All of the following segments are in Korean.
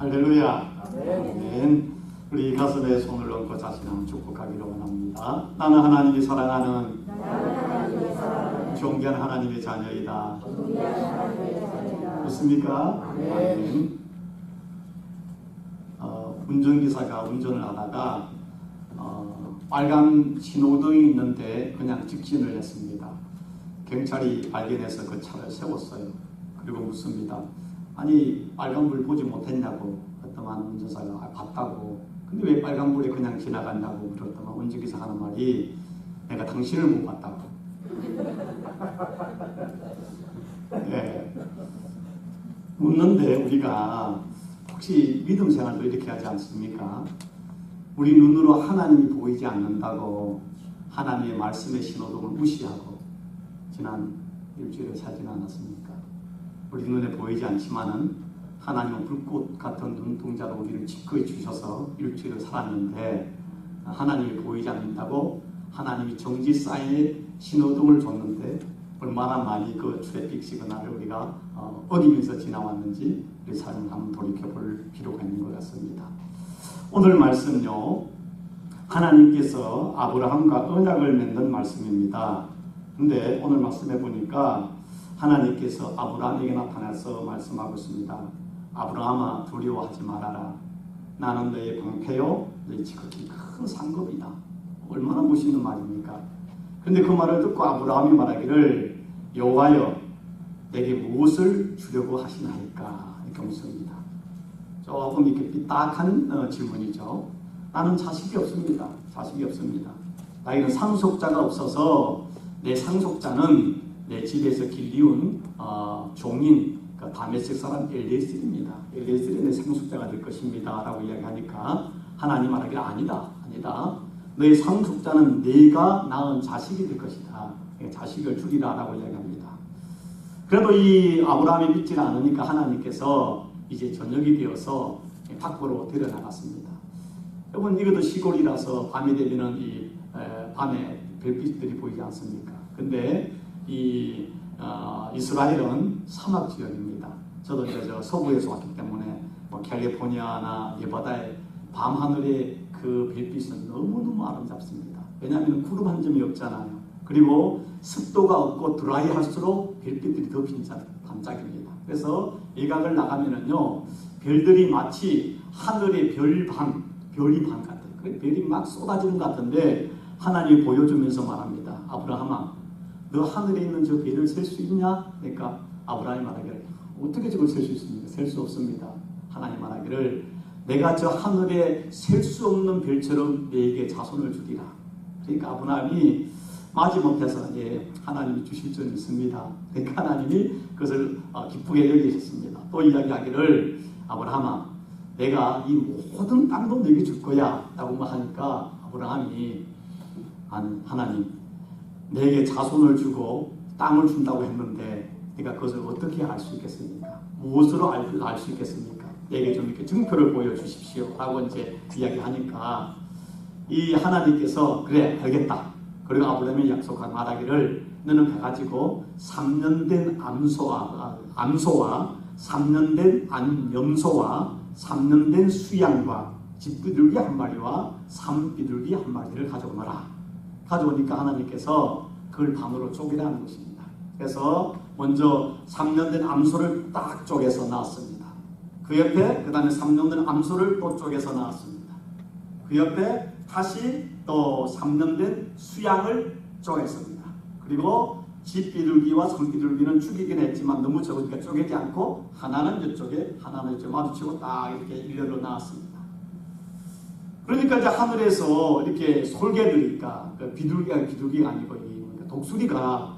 할렐루야. 아멘. 우리 가슴에 손을 얹고 자신 한번 축복하기로 원합니다. 나는 하나님이 사랑하는 존귀한 하나님의 자녀이다. 좋습니까? 아멘. 운전기사가 운전을 하다가 빨간 신호등이 있는데 그냥 직진을 했습니다. 경찰이 발견해서 그 차를 세웠어요. 그리고 묻습니다. 아니 빨간불 보지 못했냐고. 그랬더만 운전사가 봤다고. 근데 왜 빨간불에 그냥 지나갔냐고 물었더만 운전기사 하는 말이 내가 당신을 못 봤다고. 네. 묻는데 우리가 혹시 믿음 생활도 이렇게 하지 않습니까? 우리 눈으로 하나님이 보이지 않는다고 하나님의 말씀의 신호등을 무시하고 지난 일주일에 살지는 않았습니까? 우리 눈에 보이지 않지만은 하나님은 불꽃 같은 눈동자로 우리를 지켜해 주셔서 일주일을 살았는데 하나님이 보이지 않는다고 하나님이 정지 사인의 신호등을 줬는데 얼마나 많이 그 트래픽 시그널을 우리가 어기면서 지나왔는지 우리 삶을 한번 돌이켜볼 필요가 있는 것 같습니다. 오늘 말씀은요, 하나님께서 아브라함과 언약을 맺는 말씀입니다. 근데 오늘 말씀해 보니까 하나님께서 아브라함에게 나타나서 말씀하고 있습니다. 아브라함아 두려워하지 말아라. 나는 너의 방패요 너의 지극히 큰 상급이다. 얼마나 멋있는 말입니까? 근데 그 말을 듣고 아브라함이 말하기를 여호와여 내게 무엇을 주려고 하시나이까 이렇게 묻습니다. 조금 이렇게 삐딱한 질문이죠. 나는 자식이 없습니다. 자식이 없습니다. 나에게는 상속자가 없어서 내 상속자는 내 집에서 길리운 종인 그 다메섹 사람 엘리에셀입니다. 엘리에셀이 내 상속자가 될 것입니다 라고 이야기하니까 하나님 말하기를 아니다. 너의 상속자는 네가 낳은 자식이 될 것이다. 자식을 주리라 라고 이야기합니다. 그래도 이 아브라함이 믿지 않으니까 하나님께서 이제 저녁이 되어서 밖으로 데려나갔습니다. 여러분 이것도 시골이라서 밤이 되면 이 밤에 별빛들이 보이지 않습니까? 근데 이 이스라엘은 사막 지역입니다. 저도 저 서부에서 왔기 때문에 뭐 캘리포니아나 네바다의 밤 하늘의 그 별빛은 너무너무 아름답습니다. 왜냐하면 구름 한 점이 없잖아요. 그리고 습도가 없고 드라이할수록 별빛들이 더 반짝입니다. 그래서 외곽을 나가면은요 별들이 마치 하늘의 별이 반 같아요. 별이 막 쏟아지는 것 같은데 하나님이 보여주면서 말합니다. 아브라함아 너 하늘에 있는 저 별을 셀 수 있냐? 그러니까 아브라함이 말하기를 어떻게 저걸 셀 수 있습니까? 셀 수 없습니다. 하나님 말하기를 내가 저 하늘에 셀 수 없는 별처럼 너에게 자손을 주리라. 그러니까 아브라함이 마지못해서 하나님이 주실 줄 믿습니다. 그러니까 하나님이 그것을 기쁘게 여기셨습니다. 또 이야기하기를 아브라함아 내가 이 모든 땅도 너에게 줄 거야 라고 하니까 아브라함이 하나님 내게 자손을 주고 땅을 준다고 했는데 네가 그것을 어떻게 알 수 있겠습니까? 무엇으로 알 수 있겠습니까? 내게 좀 이렇게 증표를 보여주십시오 라고 이제 이야기하니까 이 하나님께서 그래 알겠다. 그리고 아브라함이 약속한 말하기를 너는 가가지고 3년 된 암소와 3년 된 염소와 3년 된 수양과 집비둘기 한 마리와 산비둘기 한 마리를 가져오너라. 가져오니까 하나님께서 그걸 반으로 쪼개라는 것입니다. 그래서 먼저 3년 된 암소를 딱 쪼개서 나왔습니다. 그 옆에 그 다음에 3년 된 암소를 또 쪼개서 나왔습니다. 그 옆에 다시 또 3년 된 수양을 쪼갰습니다. 그리고 집비둘기와 산비둘기는 죽이긴 했지만 너무 적으니까 쪼개지 않고 하나는 이쪽에 하나는 이쪽에 마주치고 딱 이렇게 일렬로 나왔습니다. 그러니까 이제 하늘에서 이렇게 솔개들이니까 비둘기가 아니고 독수리가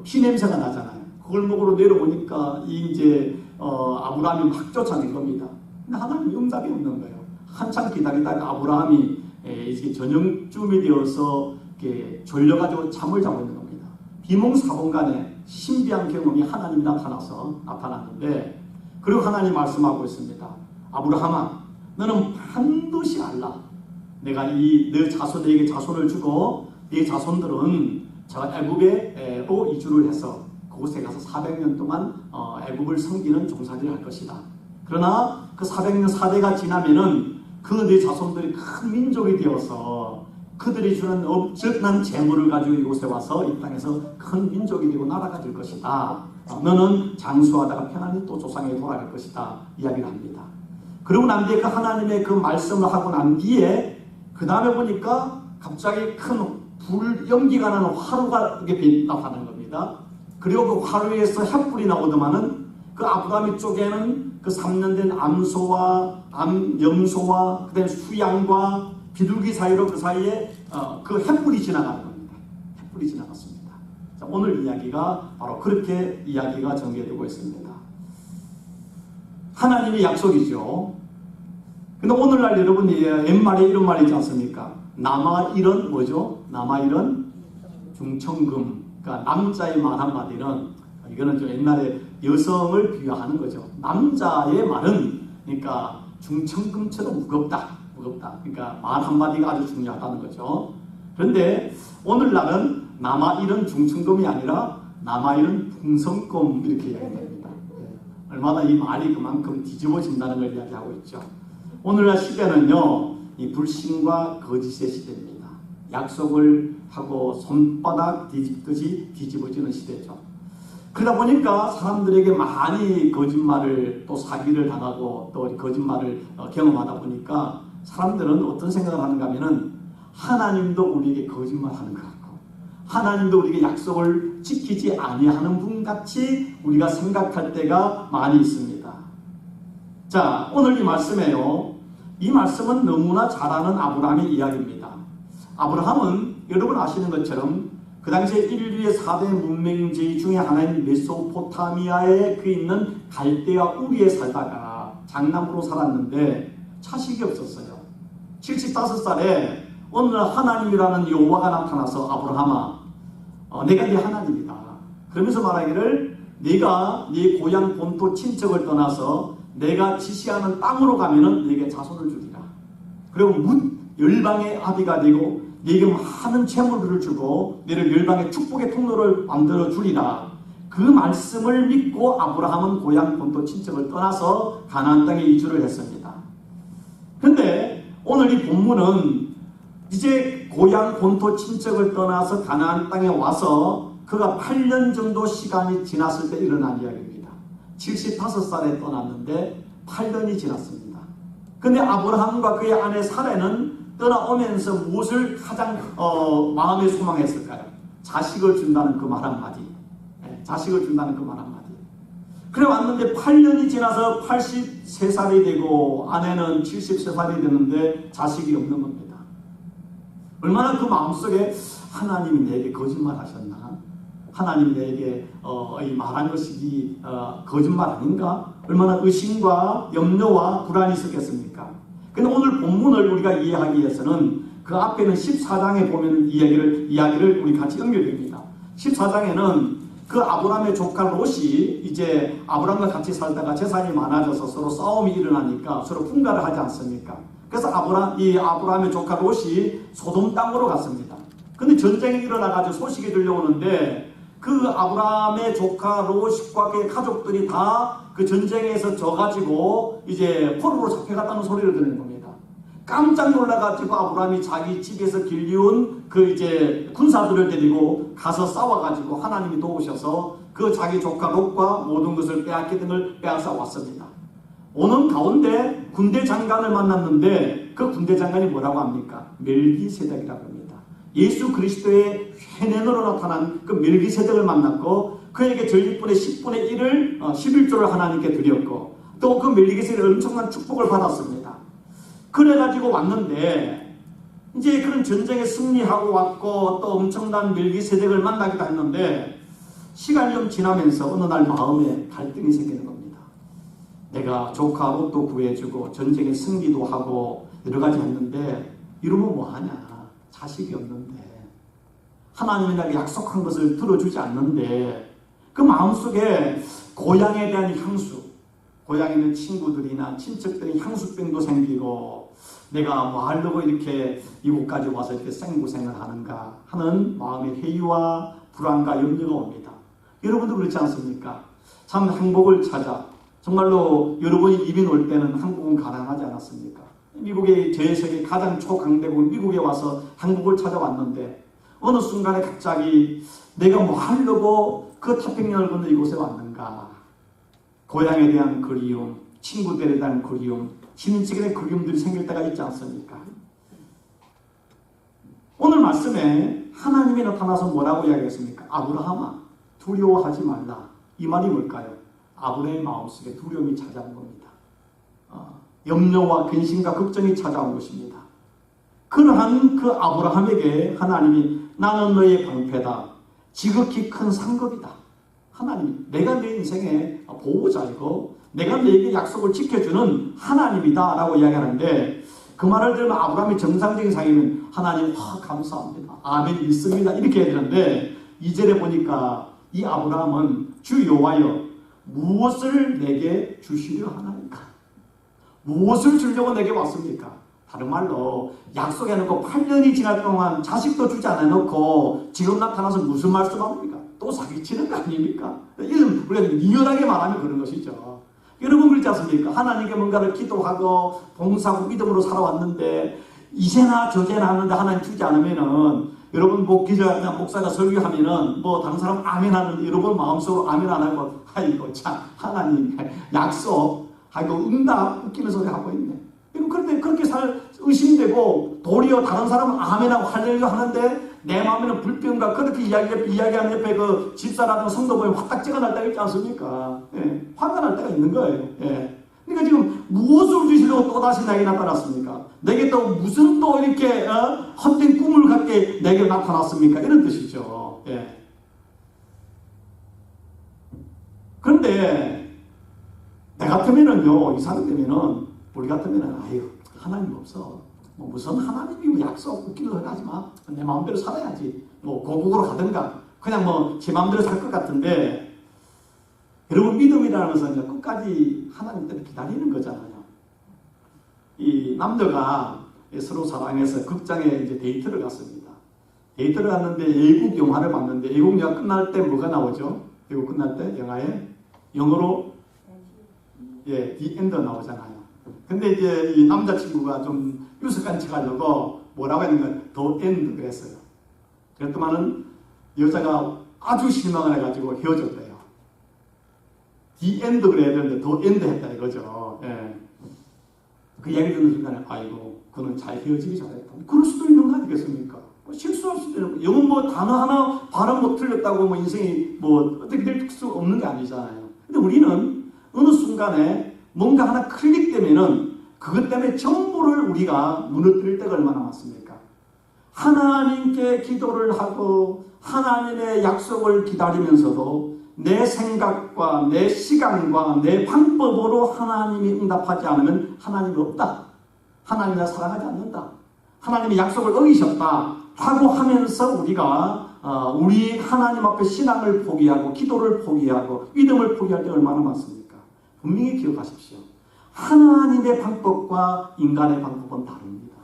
피 냄새가 나잖아요. 그걸 먹으러 내려보니까 이제 아브라함이 막 쫓아낸 겁니다. 근데 하나님이 응답이 없는 거예요. 한참 기다리다가 아브라함이 이제 저녁쯤이 되어서 이렇게 졸려가지고 잠을 자고 있는 겁니다. 비몽사몽간에 신비한 경험이 하나님이 나타났는데 그리고 하나님 말씀하고 있습니다. 아브라함아 너는 반드시 알라. 내가 너 자손에게 자손을 주고 네 자손들은 제가 애굽에로 이주를 해서 그곳에 가서 400년 동안 애굽을 섬기는 종살이를 할 것이다. 그러나 그 400년 사대가 지나면은 그네 자손들이 큰 민족이 되어서 그들이 주는 엄청난 재물을 가지고 이곳에 와서 이 땅에서 큰 민족이 되고 나라가 될 것이다. 너는 장수하다가 편안히 또 조상에게 돌아갈 것이다. 이야기를 합니다. 그러고 난 뒤에 그 하나님의 그 말씀을 하고 난 뒤에 그 다음에 보니까 갑자기 큰 불 연기가 나는 화루가 이렇게 나타나는 겁니다. 그리고 그 화루에서 햇불이 나오더만은 그 아브라함 쪽에는 그 3년 된 암소와 염소와 그다음에 수양과 비둘기 사이로 그 사이에 그 햇불이 지나가는 겁니다. 햇불이 지나갔습니다. 자, 오늘 이야기가 바로 그렇게 이야기가 전개되고 있습니다. 하나님의 약속이죠. 근데 오늘날 여러분 옛말에 이런 말이 있지 않습니까? 남아일은 뭐죠? 남아일은 중천금. 그러니까 남자의 말 한마디는 이거는 좀 옛날에 여성을 비유하는 거죠. 남자의 말은 그러니까 중천금처럼 무겁다. 그러니까 말 한마디가 아주 중요하다는 거죠. 그런데 오늘날은 남아일은 중천금이 아니라 남아일은 풍성금 이렇게 이야기합니다. 얼마나 이 말이 그만큼 뒤집어진다는 걸 이야기하고 있죠. 오늘날 시대는요, 이 불신과 거짓의 시대입니다. 약속을 하고 손바닥 뒤집듯이 뒤집어지는 시대죠. 그러다 보니까 사람들에게 많이 거짓말을 또 사기를 당하고 또 거짓말을 경험하다 보니까 사람들은 어떤 생각을 하는가 하면은 하나님도 우리에게 거짓말하는 것 같고 하나님도 우리에게 약속을 지키지 아니하는 분 같이 우리가 생각할 때가 많이 있습니다. 자, 오늘 이 말씀에요. 이 말씀은 너무나 잘 아는 아브라함의 이야기입니다. 아브라함은 여러분 아시는 것처럼 그 당시에 인류의 4대 문명지 중에 하나인 메소포타미아에 그 있는 갈대아 우리에 살다가 장남으로 살았는데 자식이 없었어요. 75살에 어느 날 하나님이라는 여호와가 나타나서 아브라함아, 내가 네 하나님이다. 그러면서 말하기를 네가 네 고향 본토 친척을 떠나서 내가 지시하는 땅으로 가면은 네게 자손을 주리라. 그리고 열방의 아비가 되고 네게 많은 재물들을 주고 너를 열방의 축복의 통로를 만들어 주리라. 그 말씀을 믿고 아브라함은 고향 본토 친척을 떠나서 가나안 땅에 이주를 했습니다. 그런데 오늘 이 본문은 이제 고향 본토 친척을 떠나서 가나안 땅에 와서 그가 8년 정도 시간이 지났을 때 일어난 이야기입니다. 75살에 떠났는데 8년이 지났습니다. 근데 아브라함과 그의 아내 사레는 떠나오면서 무엇을 가장 마음에 소망했을까요? 자식을 준다는 그 말 한마디. 자식을 준다는 그 말 한마디. 그래 왔는데 8년이 지나서 83살이 되고 아내는 73살이 되는데 자식이 없는 겁니다. 얼마나 그 마음속에 하나님이 내게 거짓말 하셨나? 하나님이 내게 말한 것이 거짓말 아닌가? 얼마나 의심과 염려와 불안이 있었겠습니까? 근데 오늘 본문을 우리가 이해하기 위해서는 그 앞에는 14장에 보면 이야기를 우리 같이 연결됩니다. 14장에는 그 아브라함의 조카 롯이 이제 아브라함과 같이 살다가 재산이 많아져서 서로 싸움이 일어나니까 서로 분가를 하지 않습니까? 그래서 아브라함의 조카 롯이 소돔 땅으로 갔습니다. 근데 전쟁이 일어나가지고 소식이 들려오는데 그 아브라함의 조카 롯과 그의 가족들이 다 그 전쟁에서 져가지고 이제 포로로 잡혀갔다는 소리를 듣는 겁니다. 깜짝 놀라가지고 아브라함이 자기 집에서 길리운 그 이제 군사들을 데리고 가서 싸워가지고 하나님이 도우셔서 그 자기 조카 롯과 모든 것을 빼앗기던 걸 빼앗아 왔습니다. 오는 가운데 군대 장관을 만났는데 그 군대 장관이 뭐라고 합니까? 멜기세덱이라고 합니다. 예수 그리스도의 해낸으로 나타난 그 멜기세덱을 만났고 그에게 전립분의 10분의 1을 11조를 하나님께 드렸고 또 그 멜기세덱의 엄청난 축복을 받았습니다. 그래가지고 왔는데 이제 그런 전쟁에 승리하고 왔고 또 엄청난 멜기세덱을 만나기도 했는데 시간이 좀 지나면서 어느 날 마음에 갈등이 생기는 겁니다. 내가 조카 롯도 구해주고 전쟁에 승리도 하고 여러 가지 했는데 이러면 뭐하냐? 자식이 없는데 하나님이 나에게 약속한 것을 들어주지 않는데 그 마음속에 고향에 대한 향수, 고향에 있는 친구들이나 친척들이 향수병도 생기고 내가 뭐 하려고 이렇게 이곳까지 와서 이렇게 생고생을 하는가 하는 마음의 회의와 불안과 염려가 옵니다. 여러분도 그렇지 않습니까? 참 행복을 찾아 정말로 여러분이 이민 올 때는 한국은 가난하지 않았습니까? 미국의 제 세계 가장 초강대국 미국에 와서 한국을 찾아왔는데 어느 순간에 갑자기 내가 뭐 하려고 그 태평양을 건너 이곳에 왔는가? 고향에 대한 그리움, 친구들에 대한 그리움, 친인척에 대한 그리움들이 생길 때가 있지 않습니까? 오늘 말씀에 하나님이 나타나서 뭐라고 이야기했습니까? 아브라함아, 두려워하지 말라. 이 말이 뭘까요? 아브라함의 마음속에 두려움이 찾아온 겁니다. 염려와 근심과 걱정이 찾아온 것입니다. 그러한 그 아브라함에게 하나님이 나는 너의 방패다. 지극히 큰 상급이다. 하나님, 내가 내 인생의 보호자이고 내가 너에게 약속을 지켜주는 하나님이다 라고 이야기하는데 그 말을 들으면 아브라함이 정상적인 상이면 하나님 감사합니다. 아멘 믿습니다. 이렇게 해야 되는데 2절에 보니까 이 아브라함은 주 여호와여 무엇을 내게 주시려 하나이까? 무엇을 주려고 내게 왔습니까? 다른 말로 약속해놓고 8년이 지날 동안 자식도 주지 않아놓고 지금 나타나서 무슨 말씀합니까? 또 사기치는 거 아닙니까? 이런 우리가 리얼하게 말하면 그런 것이죠. 여러분 그렇지 않습니까? 하나님께 뭔가를 기도하고 봉사하고 믿음으로 살아왔는데 이제나 저제나 하는데 하나님 주지 않으면은 여러분 뭐 기자나 목사가 설교하면은 뭐 다른 사람 아멘 하는데 여러분 마음속으로 아멘 안 하고 아이고 참 하나님 약속 아이고 응답 웃기는 소리 하고 있네. 그런데 그렇게 의심되고 도리어 다른 사람은 아멘하고 할렐루야 하는데 내 마음에는 불평과 그렇게 이야기하는 옆에 그 집사라든가 성도 보면 화딱지가 날 때가 있지 않습니까? 예, 화가 날 때가 있는 거예요. 예. 그러니까 지금 무엇을 주시려고 또다시 내게 나타났습니까? 내게 또 무슨 또 이렇게 헛된 꿈을 갖게 내게 나타났습니까? 이런 뜻이죠. 예. 그런데 내 같으면은요, 이 사람 되면은 우리 같으면은 아유 하나님 없어. 뭐 무슨 하나님이 약속 웃기는 소리 하지 마. 내 마음대로 살아야지. 뭐 고국으로 가든가 그냥 뭐 제 마음대로 살 것 같은데 여러분 믿음이라는 것은 끝까지 하나님 때문에 기다리는 거잖아요. 이 남녀가 서로 사랑해서 극장에 이제 데이트를 갔습니다. 데이트를 갔는데 외국 영화를 봤는데 외국 영화 끝날 때 뭐가 나오죠? 외국 끝날 때 영화에 영어로 The End 나오잖아요. 근데 이제 이 남자친구가 좀 유색한 척 하려고 뭐라고 했는가 The End 그랬어요. 그랬더만은 여자가 아주 실망을 해가지고 헤어졌대요. The End 그래야 되는데 The End 했다 이거죠. 예. 그 얘기 듣는 순간에 아이고 그는 잘 헤어지기 잘했다. 그럴 수도 있는 거 아니겠습니까? 실수할 수도 있는 거. 영은 뭐 단어 하나 발음 못 틀렸다고 뭐 인생이 뭐 어떻게 될 수 없는 게 아니잖아요. 근데 우리는 어느 순간에 뭔가 하나 클릭되면은 그것 때문에 전부를 우리가 무너뜨릴 때가 얼마나 많습니까? 하나님께 기도를 하고 하나님의 약속을 기다리면서도 내 생각과 내 시간과 내 방법으로 하나님이 응답하지 않으면 하나님이 없다. 하나님을 사랑하지 않는다. 하나님의 약속을 어기셨다. 하고 하면서 우리가 우리 하나님 앞에 신앙을 포기하고 기도를 포기하고 믿음을 포기할 때 얼마나 많습니까? 분명히 기억하십시오. 하나님의 방법과 인간의 방법은 다릅니다.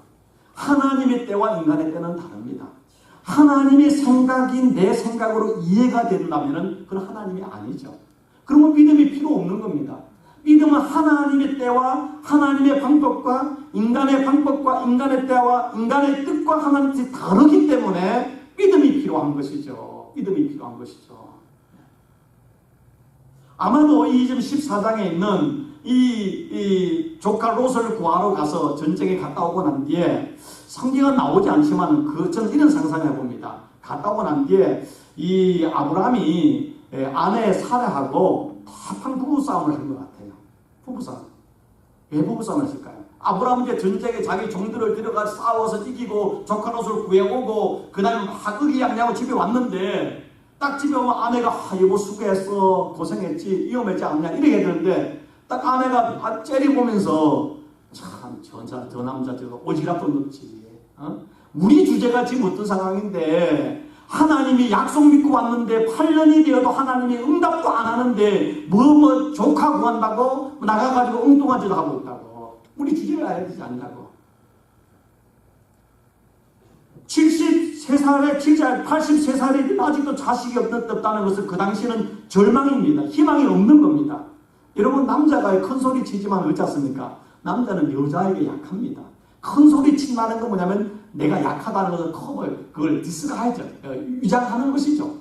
하나님의 때와 인간의 때는 다릅니다. 하나님의 생각이 내 생각으로 이해가 된다면 그건 하나님이 아니죠. 그러면 믿음이 필요 없는 겁니다. 믿음은 하나님의 때와 하나님의 방법과 인간의 때와 인간의 뜻과 하나님의 뜻이 다르기 때문에 믿음이 필요한 것이죠. 믿음이 필요한 것이죠. 아마도 이 14장에 있는 이 조카 롯을 구하러 가서 전쟁에 갔다 오고 난 뒤에 성경은 나오지 않지만 저는 이런 상상해 봅니다. 갔다 오고 난 뒤에 이 아브라함이 아내 사라하고 합한 부부싸움을 한 것 같아요. 부부싸움. 왜 부부싸움을 했을까요? 아브라함은 이제 전쟁에 자기 종들을 데려가 싸워서 이기고 조카 롯을 구해오고 그 다음에 막 의기양양하고 집에 왔는데 딱 집에 오면 아내가 여보 수고했어 고생했지 위험했지 않냐 이렇게 되는데 딱 아내가 째려보면서 참 저 남자 저거 오지랖도 없지. 우리 주제가 지금 어떤 상황인데 하나님이 약속 믿고 왔는데 8년이 되어도 하나님이 응답도 안 하는데 뭐 조카 구한다고 나가가지고 엉뚱한 짓을 하고 있다고. 우리 주제를 알아야 되지 않냐고. 73살에 83살에 아직도 자식이 없다는 것은 그 당시에는 절망입니다. 희망이 없는 겁니다. 여러분, 남자가 큰 소리 치지만 어찌 않습니까? 남자는 여자에게 약합니다. 큰 소리 친다는 건 뭐냐면 내가 약하다는 것을 그걸 디스가하죠. 위장하는 것이죠.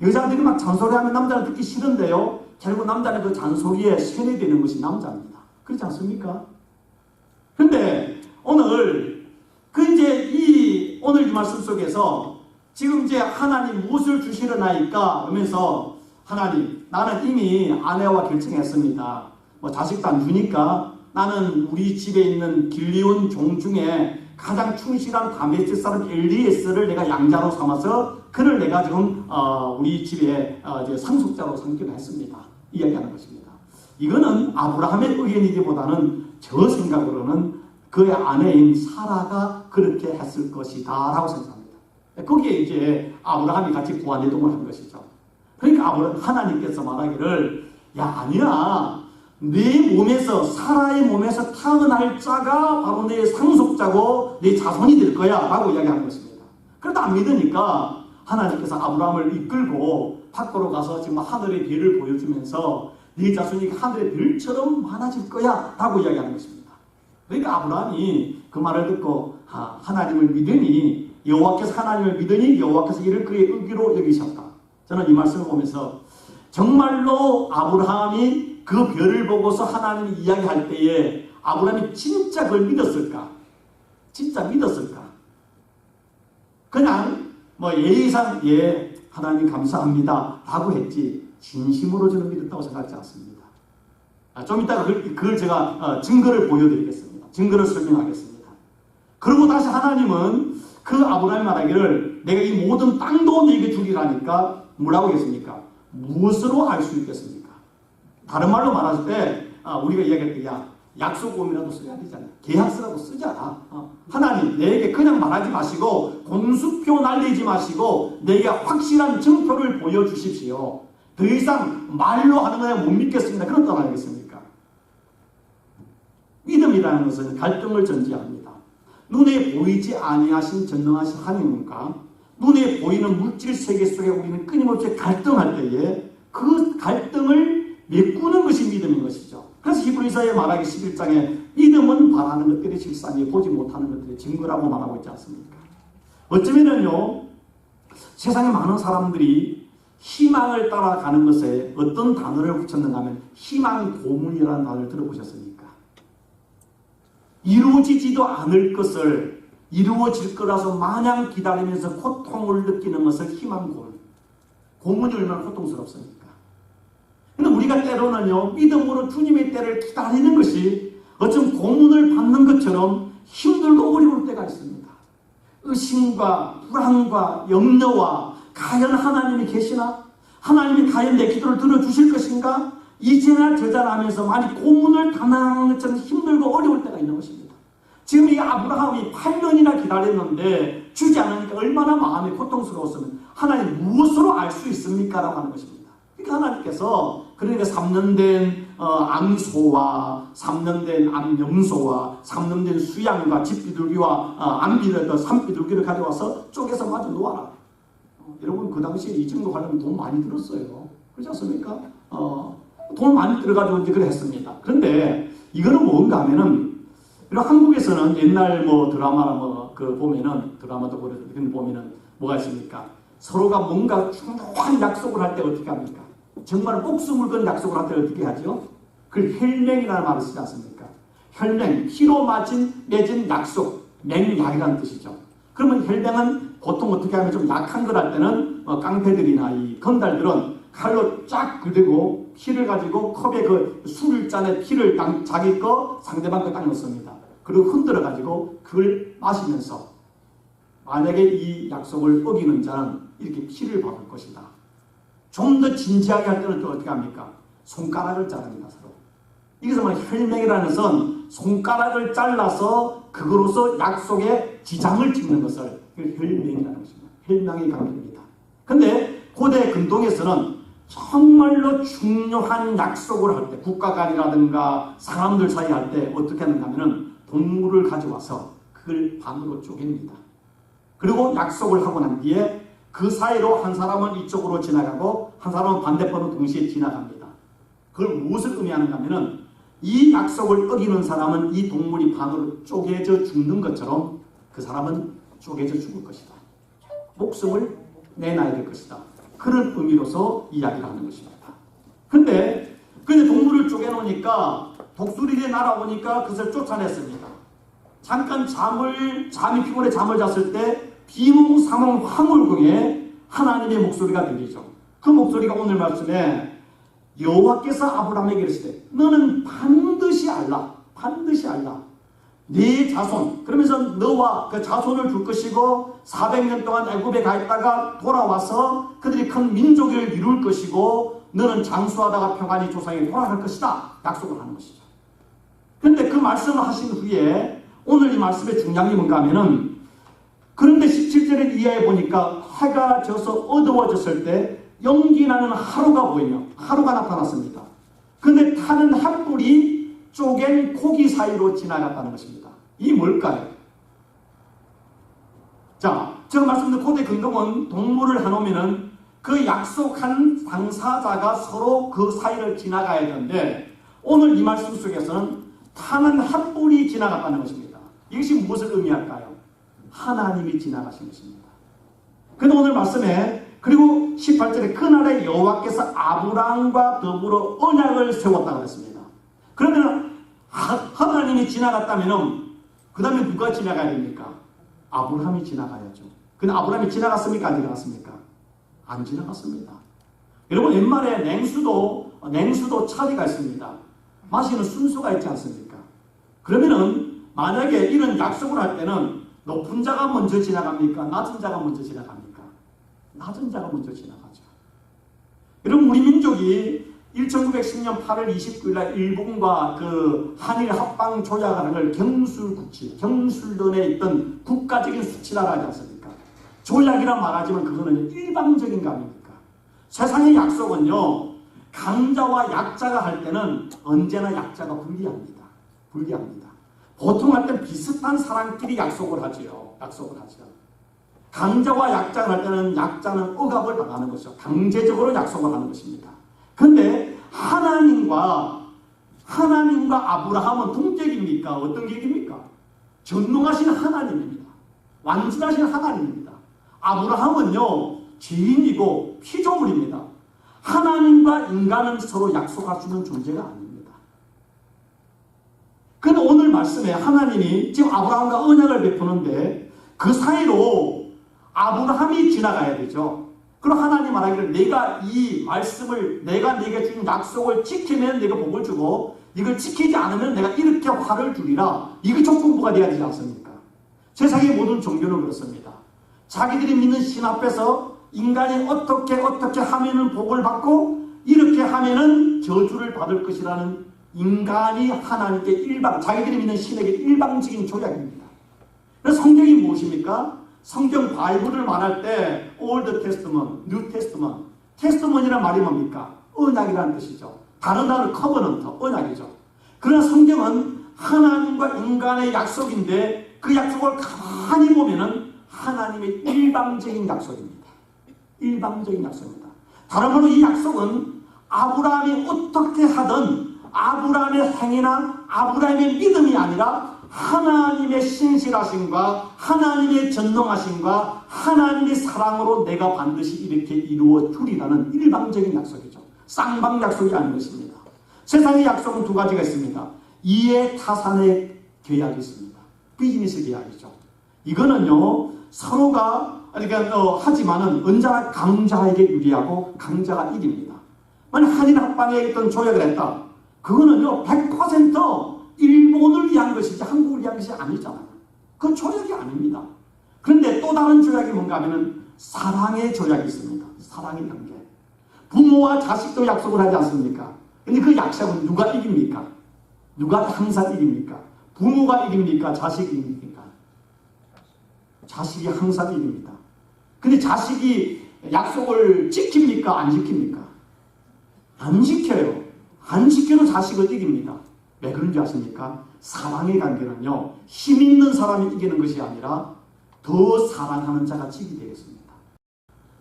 여자들이 막 잔소리하면 남자는 듣기 싫은데요. 결국 남자는 그 잔소리에 세뇌되는 것이 남자입니다. 그렇지 않습니까? 근데 오늘 오늘 이 말씀 속에서 지금 이제 하나님 무엇을 주시려나이까 하면서 하나님, 나는 이미 아내와 결정했습니다. 뭐 자식도 안 주니까 나는 우리 집에 있는 길리온 종 중에 가장 충실한 다메섹 사람 엘리에스를 내가 양자로 삼아서 그를 내가 지금 우리 집에 이제 상속자로 삼기로 했습니다. 이야기하는 것입니다. 이거는 아브라함의 의견이기보다는 저 생각으로는 그의 아내인 사라가 그렇게 했을 것이다 라고 생각합니다. 거기에 이제 아브라함이 같이 부안해동을 한 것이죠. 그러니까 하나님께서 말하기를 야 아니야, 네 몸에서, 사라의 몸에서 태어날 자가 바로 내 상속자고 내 자손이 될 거야 라고 이야기하는 것입니다. 그래도 안 믿으니까 하나님께서 아브라함을 이끌고 밖으로 가서 지금 하늘의 별을 보여주면서 네 자손이 하늘의 별처럼 많아질 거야 라고 이야기하는 것입니다. 그러니까 아브라함이 그 말을 듣고 하나님을 믿으니 여호와께서 하나님을 믿으니 여호와께서 이를 그의 의기로 여기셨다. 저는 이 말씀을 보면서 정말로 아브라함이 그 별을 보고서 하나님이 이야기할 때에 아브라함이 진짜 그걸 믿었을까? 진짜 믿었을까? 그냥 뭐 예의상 예 하나님 감사합니다 라고 했지 진심으로 저는 믿었다고 생각하지 않습니다. 좀 이따가 그걸 제가 증거를 보여드리겠습니다. 증거를 설명하겠습니다. 그리고 다시 하나님은 그 아브라함이 말하기를 내가 이 모든 땅도 너에게 주리라니까 뭐라고 했습니까? 무엇으로 알 수 있겠습니까? 다른 말로 말할 때 우리가 이야기할 때 약속음이라도 써야 되잖아요. 계약서라도 쓰자. 하나님 내게 그냥 말하지 마시고 공수표 날리지 마시고 내게 확실한 증표를 보여주십시오. 더 이상 말로 하는 거에 못 믿겠습니다. 그런 뜻 아니겠습니까? 믿음이라는 것은 갈등을 전제합니다. 눈에 보이지 아니하신 전능하신 하나님과 눈에 보이는 물질 세계 속에 우리는 끊임없이 갈등할 때에 그 갈등을 메꾸는 것이 믿음인 것이죠. 그래서 히브리서에 말하기 11장에 믿음은 바라는 것들이 실상에 보지 못하는 것들의 증거라고 말하고 있지 않습니까? 어쩌면은요, 세상에 많은 사람들이 희망을 따라가는 것에 어떤 단어를 붙였는가 하면 희망 고문이라는 단어를 들어보셨습니까? 이루어지지도 않을 것을 이루어질 거라서 마냥 기다리면서 고통을 느끼는 것을 희망 고문. 고문이 얼마나 고통스럽습니까? 근데 우리가 때로는요, 믿음으로 주님의 때를 기다리는 것이 어쩜 고문을 받는 것처럼 힘들고 어려울 때가 있습니다. 의심과 불안과 염려와 과연 하나님이 계시나? 하나님이 과연 내 기도를 들어주실 것인가? 이제나 저자나 하면서 많이 고문을 당하는 것처럼 힘들고 어려울 때가 있는 것입니다. 지금 이 아브라함이 8년이나 기다렸는데 주지 않으니까 얼마나 마음이 고통스러웠으면 하나님 무엇으로 알 수 있습니까? 라고 하는 것입니다. 그러니까 하나님께서 그러니까 3년 된 암소와 3년 된 암염소와 3년 된 수양과 집비둘기와 산비둘기를 가져와서 쪼개서 마저 놓아라. 여러분 그 당시에 이 정도 하려면 돈 많이 들었어요. 그렇지 않습니까? 돈 많이 들어가지고 이제 그래 했습니다. 그런데 이거는 뭔가 하면은 한국에서는 옛날 뭐 드라마나 보면은 드라마도 보면은 뭐가 있습니까? 서로가 뭔가 중요한 약속을 할 때 어떻게 합니까? 정말 목숨을 건 약속을 할 때 어떻게 하죠? 그걸 혈맹이라는 말을 쓰지 않습니까? 혈맹, 피로 맺은 약속, 맹약이라는 뜻이죠. 그러면 혈맹은 보통 어떻게 하면 좀 약한 걸 할 때는 깡패들이나 이 건달들은 칼로 쫙 긁고 피를 가지고 컵에 그 술잔에 피를 자기 거 상대방 거 딱 넣습니다. 그리고 흔들어 가지고 그걸 마시면서 만약에 이 약속을 어기는 자는 이렇게 피를 받을 것이다. 좀 더 진지하게 할 때는 또 어떻게 합니까? 손가락을 자릅니다. 서로. 이것은 뭐 혈맹이라는 것은 손가락을 잘라서 그거로서 약속에 지장을 찍는 것을 혈맹이라는 것입니다. 혈맹의 관계입니다. 근데 고대 근동에서는 정말로 중요한 약속을 할 때 국가 간이라든가 사람들 사이 할 때 어떻게 하는가 하면은 동물을 가져와서 그걸 반으로 쪼갭니다. 그리고 약속을 하고 난 뒤에 그 사이로 한 사람은 이쪽으로 지나가고 한 사람은 반대편으로 동시에 지나갑니다. 그걸 무엇을 의미하는가 하면은 이 약속을 어기는 사람은 이 동물이 반으로 쪼개져 죽는 것처럼 그 사람은 쪼개져 죽을 것이다. 목숨을 내놔야 될 것이다. 그런 의미로서 이야기를 하는 것입니다. 근데 동물을 쪼개놓으니까 독수리들이 날아오니까 그것을 쫓아냈습니다. 잠깐 잠이 피곤해 잠을 잤을 때 비몽사몽 황홀궁에 하나님의 목소리가 들리죠. 그 목소리가 오늘 말씀에 여호와께서 아브라함에게 이르시되 너는 반드시 알라 네 자손 그러면서 너와 그 자손을 줄 것이고 400년 동안 애굽에 가 있다가 돌아와서 그들이 큰 민족을 이룰 것이고 너는 장수하다가 평안히 조상에 돌아갈 것이다 약속을 하는 것이죠. 그런데 그 말씀을 하신 후에 오늘 이 말씀의 중량이 뭔가 하면은 그런데 17절을 이해해 보니까 해가 져서 어두워졌을 때 연기 나는 하루가 보이며 하루가 나타났습니다. 그런데 타는 횃불이 쪼갠 고기 사이로 지나갔다는 것입니다. 이 뭘까요? 자, 제가 말씀드린 고대 근동은 동물을 해놓으면은 그 약속한 당사자가 서로 그 사이를 지나가야 되는데 오늘 이 말씀 속에서는 타는 횃불이 지나갔다는 것입니다. 이것이 무엇을 의미할까요? 하나님이 지나가신 것입니다. 근데 오늘 말씀에 그리고 18절에 그날에 여호와께서 아브라함과 더불어 언약을 세웠다고 했습니다. 그러면 하나님이 지나갔다면 그 다음에 누가 지나가야 됩니까? 아브라함이 지나가야죠. 근데 아브라함이 지나갔습니까? 안 지나갔습니까? 안 지나갔습니다. 여러분 옛말에 냉수도 차리가 있습니다. 마시는 순서가 있지 않습니까? 그러면은 만약에 이런 약속을 할 때는 높은 자가 먼저 지나갑니까? 낮은 자가 먼저 지나갑니까? 낮은 자가 먼저 지나가죠. 여러분 우리 민족이 1910년 8월 29일 날 일본과 그 한일 합방 조약하는 걸 경술론에 있던 국가적인 수치라고 하지 않습니까? 조약이라 말하지만 그거는 일방적인 거 아닙니까? 세상의 약속은요 강자와 약자가 할 때는 언제나 약자가 불리합니다. 보통 할 때 비슷한 사람끼리 약속을 하죠. 강자와 약자가 할 때는 약자는 억압을 당하는 것이죠. 강제적으로 약속을 하는 것입니다. 그런데 하나님과 아브라함은 동격입니까? 어떤 격입니까? 전능하신 하나님입니다. 완전하신 하나님입니다. 아브라함은요 죄인이고 피조물입니다. 하나님과 인간은 서로 약속할 수 있는 존재가 아닙니다. 그런데 오늘 말씀에 하나님이 지금 아브라함과 언약을 베푸는데 그 사이로 아브라함이 지나가야 되죠. 그럼 하나님 말하기를 내가 이 말씀을 내가 네게 준 약속을 지키면 내가 복을 주고 이걸 지키지 않으면 내가 이렇게 화를 주리라. 이게 조건부가 돼야 되지 않습니까? 세상의 모든 종교는 그렇습니다. 자기들이 믿는 신 앞에서 인간이 어떻게 하면은 복을 받고 이렇게 하면은 저주를 받을 것이라는 인간이 하나님께 자기들이 믿는 신에게 일방적인 조약입니다. 그래서 성경이 무엇입니까? 성경 바이블을 말할 때 올드 테스트먼, 뉴 테스트먼, 테스트먼이란 말이 뭡니까? 언약이라는 뜻이죠. 다른 단어 커버넌트, 언약이죠. 그러나 성경은 하나님과 인간의 약속인데 그 약속을 가만히 보면은 하나님의 일방적인 약속입니다. 다른 말로 이 약속은 아브라함이 어떻게 하든 아브라함의 행위나 아브라함의 믿음이 아니라 하나님의 신실하심과 하나님의 전능하심과 하나님의 사랑으로 내가 반드시 이렇게 이루어 주리라는 일방적인 약속이죠. 쌍방 약속이 아닌 것입니다. 세상의 약속은 두 가지가 있습니다. 이해 타산의 계약이 있습니다. 비즈니스 계약이죠. 이거는요 서로가 하지만은 언제나 강자에게 유리하고 강자가 이깁니다. 만약 한일 합방에 있던 조약을 했다. 그거는요 100% 일본을 위한 것이지 한국을 위한 것이 아니잖아요. 그건 조약이 아닙니다. 그런데 또 다른 조약이 뭔가 하면은 사랑의 조약이 있습니다. 사랑의 관계. 부모와 자식도 약속을 하지 않습니까? 근데 그 약속은 누가 이깁니까? 누가 항상 이깁니까? 부모가 이깁니까? 자식이 이깁니까? 자식이 항상 이깁니다. 근데 자식이 약속을 지킵니까? 안 지킵니까? 안 지켜요. 안 지켜도 자식을 이깁니다. 왜 그런지 아십니까? 사랑의 관계는요 힘 있는 사람이 이기는 것이 아니라 더 사랑하는 자가 지게 되겠습니다.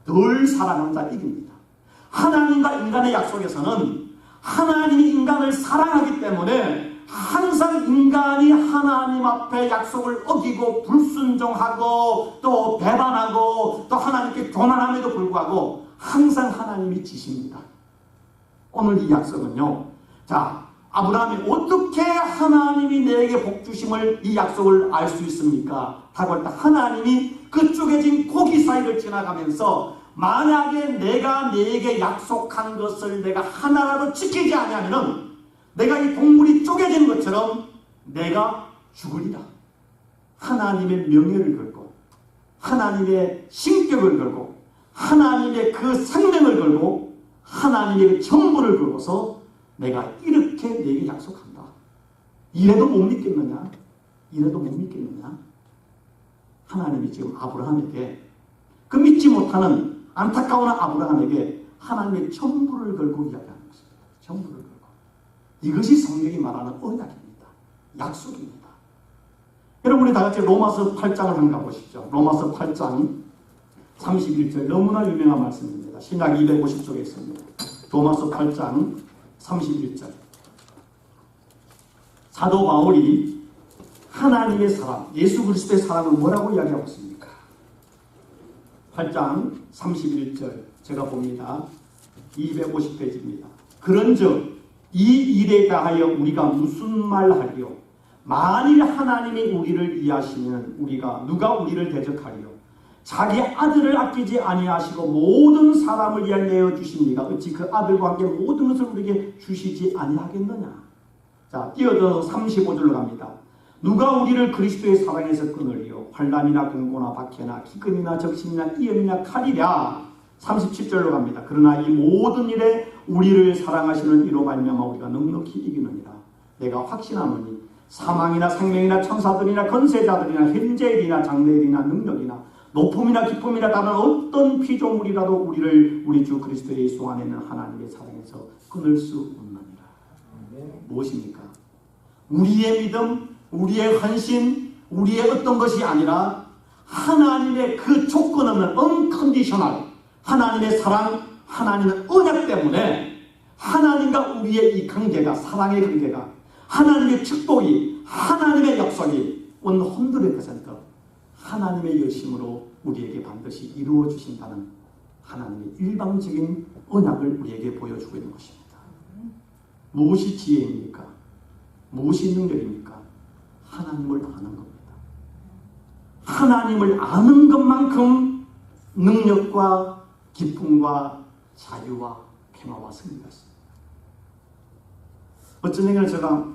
덜 사랑하는 자가 이깁니다. 하나님과 인간의 약속에서는 하나님이 인간을 사랑하기 때문에 항상 인간이 하나님 앞에 약속을 어기고 불순종하고 또 배반하고 또 하나님께 교만함에도 불구하고 항상 하나님이 지십니다. 오늘 이 약속은요. 자, 아브라함이 어떻게 하나님이 내게 복 주심을 이 약속을 알 수 있습니까? 하고 할 때 하나님이 그 쪼개진 고기 사이를 지나가면서 만약에 내가 네게 약속한 것을 내가 하나라도 지키지 아니하면은 내가 이 동물이 쪼개진 것처럼 내가 죽으리라. 하나님의 명예를 걸고 하나님의 신격을 걸고 하나님의 그 생명을 걸고 하나님의 전부를 걸고서 내가 이렇게 네게 약속한다. 이래도 못 믿겠느냐? 이래도 못 믿겠느냐? 하나님이 지금 아브라함에게 그 믿지 못하는 안타까운 아브라함에게 하나님의 전부를 걸고 이야기하는 것입니다. 전부를 걸고. 이것이 성경이 말하는 언약입니다. 약속입니다. 여러분 우리 다 같이 로마서 8장을 한번 가보시죠. 로마서 8장 31절 너무나 유명한 말씀입니다. 신약 250쪽에 있습니다. 로마서 8장 31절 사도 바울이 하나님의 사랑, 예수 그리스도의 사랑을 뭐라고 이야기하고 있습니까? 8장 31절 제가 봅니다. 250페이지입니다. 그런즉 이 일에 대하여 우리가 무슨 말하리요? 만일 하나님이 우리를 이해하시면 우리가 누가 우리를 대적하리요? 자기 아들을 아끼지 아니하시고 모든 사람을 위하여 내어주십니까? 어찌 그 아들과 함께 모든 것을 우리에게 주시지 아니하겠느냐? 자, 뛰어들어서 35절로 갑니다. 누가 우리를 그리스도의 사랑에서 끊으리요? 환난이나 공고나 박해나 기근이나 적신이나 이염이나 칼이랴. 37절로 갑니다. 그러나 이 모든 일에 우리를 사랑하시는 이로 말미암아 우리가 넉넉히 이기느니라. 내가 확신하노니 사망이나 생명이나 천사들이나 권세자들이나 현재일이나 장래일이나 능력이나 높음이나 기쁨이나 다른 어떤 피조물이라도 우리를 우리 주 그리스도 예수 안에 있는 하나님의 사랑에서 끊을 수 없느니라. 무엇입니까? 우리의 믿음, 우리의 헌신, 우리의 어떤 것이 아니라 하나님의 그 조건 없는 unconditional 하나님의 사랑, 하나님의 언약 때문에 하나님과 우리의 이 관계가, 사랑의 관계가, 하나님의 축복이, 하나님의 약속이 100% 하나님의 열심으로 우리에게 반드시 이루어 주신다는 하나님의 일방적인 언약을 우리에게 보여주고 있는 것입니다. 무엇이 지혜입니까? 무엇이 능력입니까? 하나님을 아는 겁니다. 하나님을 아는 것만큼 능력과 기쁨과 자유와 평화와 승리가 있습니다. 어쩐 얘기를 제가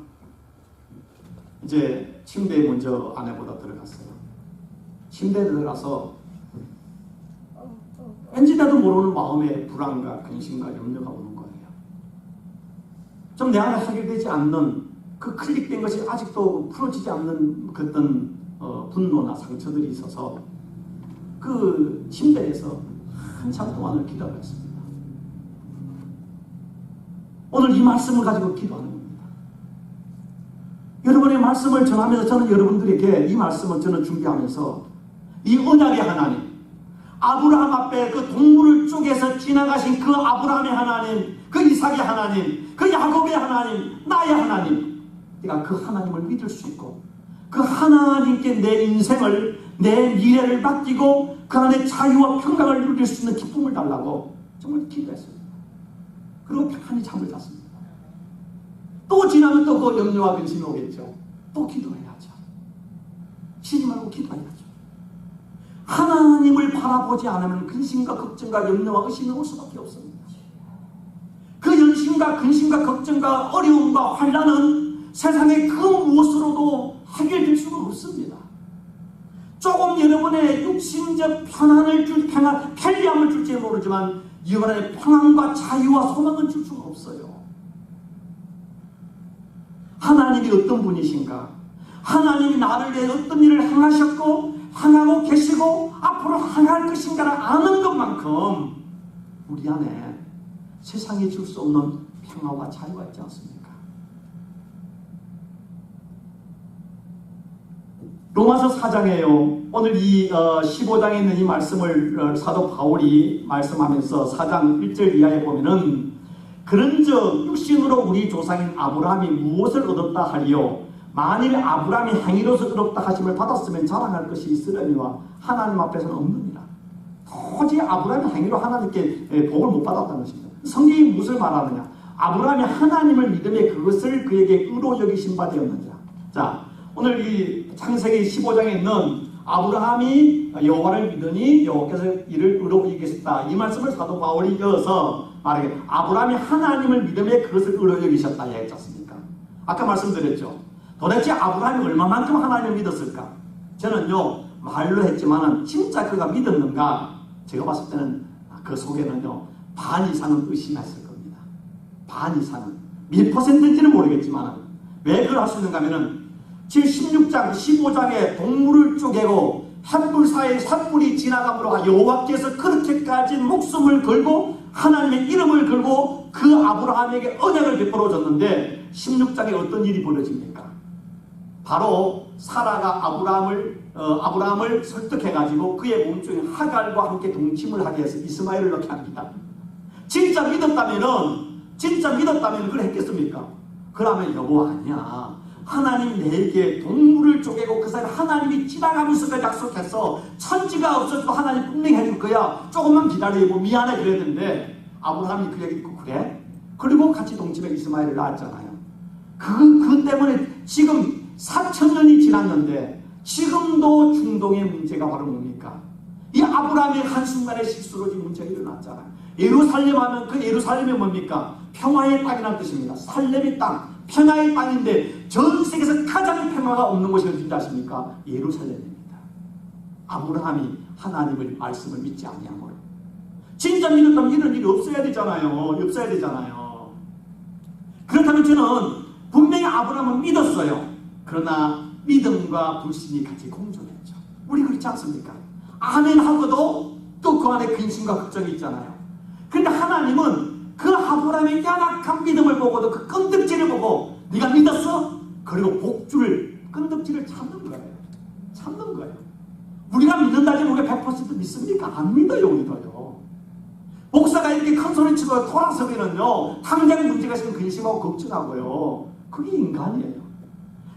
이제 침대에 먼저 아내보다 들어갔어요. 침대에 들어가서 왠지 나도 모르는 마음의 불안과 근심과 염려가 오는 거예요. 좀 내 안에 해결되지 않는 그 클릭된 것이 아직도 풀어지지 않는 그 어떤 분노나 상처들이 있어서 그 침대에서 한참 동안을 기도하고 있습니다. 오늘 이 말씀을 가지고 기도하는 겁니다. 여러분의 말씀을 전하면서 저는 여러분들에게 이 말씀을 저는 준비하면서 이 언약의 하나님, 아브라함 앞에 그 동물을 쪼개서 지나가신 그 아브라함의 하나님, 그 이삭의 하나님, 그 야곱의 하나님, 나의 하나님, 내가 그 하나님을 믿을 수 있고 그 하나님께 내 인생을, 내 미래를 맡기고 그 안에 자유와 평강을 누릴 수 있는 기쁨을 달라고 정말 기도했습니다. 그리고 편히 잠을 잤습니다. 또 지나면 또 그 염려와 근심이 오겠죠. 또 기도해야죠. 쉬지 말고 기도해야죠. 하나님을 바라보지 않으면 근심과 걱정과 염려와 의심이 올 수밖에 없습니다. 그 연심과 근심과 걱정과 어려움과 환난은 세상의 그 무엇으로도 해결될 수가 없습니다. 조금 여러분의 육신적 편안을 줄 편리함을 줄지 모르지만 영원의 평안과 자유와 소망을 줄 수가 없어요. 하나님이 어떤 분이신가? 하나님이 나를 위해 어떤 일을 행하셨고 행하고 계시고 앞으로 행할 것인가를 아는 것만큼 우리 안에 세상이 줄 수 없는 평화와 자유가 있지 않습니까? 로마서 4장에요. 오늘 이 15장에 있는 이 말씀을 사도 바울이 말씀하면서 4장 1절 이하에 보면은 그런즉 육신으로 우리 조상인 아브라함이 무엇을 얻었다 하리요? 만일 아브라함이 행위로서 의롭다 하심을 받았으면 자랑할 것이 있으려니와 하나님 앞에서는 없느니라. 도저히 아브라함이 행위로 하나님께 복을 못 받았다는 것입니다. 성경이 무엇을 말하느냐? 아브라함이 하나님을 믿음에 그것을 그에게 의로 여기신 바 되었느니라. 자, 오늘 이 창세기 15장에 있는 아브라함이 여호와를 믿으니 여호와께서 이를 의로 여기셨다. 이 말씀을 사도 바울이 이어서 말하게 아브라함이 하나님을 믿음에 그것을 의로 여기셨다 했지 않습니까? 아까 말씀드렸죠. 도대체 아브라함이 얼마만큼 하나님을 믿었을까? 저는요 말로 했지만은 진짜 그가 믿었는가? 제가 봤을 때는 그 속에는요 반 이상은 의심했을 겁니다. 반 이상은 몇 퍼센트인지는 모르겠지만은 왜 그걸 할 수 있는가 하면은 16장 15장에 동물을 쪼개고 햇불 사이에 삿불이 지나감으로 여호와께서 그렇게까지 목숨을 걸고 하나님의 이름을 걸고 그 아브라함에게 언약을 베풀어 줬는데 16장에 어떤 일이 벌어집니까? 바로 사라가 아브라함을 설득해가지고 그의 몸종인 하갈과 함께 동침을 하게 해서 이스마엘을 낳게 합니다. 진짜 믿었다면 그걸 했겠습니까? 그러면 여보 아니야. 하나님이 내게 동물을 쪼개고 그 사이에 하나님이 지나가면서 약속해서 천지가 없어져도 하나님 분명히 해줄 거야. 조금만 기다리고 미안해 그래야 되는데 아브라함이 그 얘기 듣고 그래? 그리고 같이 동침해 이스마엘을 낳았잖아요. 그 때문에 지금 4,000년이 지났는데 지금도 중동의 문제가 바로 뭡니까? 이 아브라함의 한순간의 실수로 지금 문제가 일어났잖아요. 예루살렘 하면 그 예루살렘이 뭡니까? 평화의 땅이라는 뜻입니다. 살렘의 땅. 평화의 땅인데 전 세계에서 가장 평화가 없는 곳이 어딘지 아십니까? 예루살렘입니다. 아브라함이 하나님의 말씀을 믿지 아니하므로 진짜 믿었다면 이런 일이 없어야 되잖아요. 그렇다면 저는 분명히 아브라함은 믿었어요. 그러나 믿음과 불신이 같이 공존했죠. 우리 그렇지 않습니까? 아멘 하고도 또 그 안에 근심과 걱정이 있잖아요. 그런데 하나님은 그 아브라함의 연약한 믿음을 보고도 그 끈덕지를 보고 네가 믿었어? 그리고 끈덕지를 참는 거예요. 우리가 믿는다지 우리가 100% 믿습니까? 안 믿어요. 우리도요. 목사가 이렇게 큰 소리 치고 돌아서면은요 당장 문제가 있으면 근심하고 걱정하고요. 그게 인간이에요.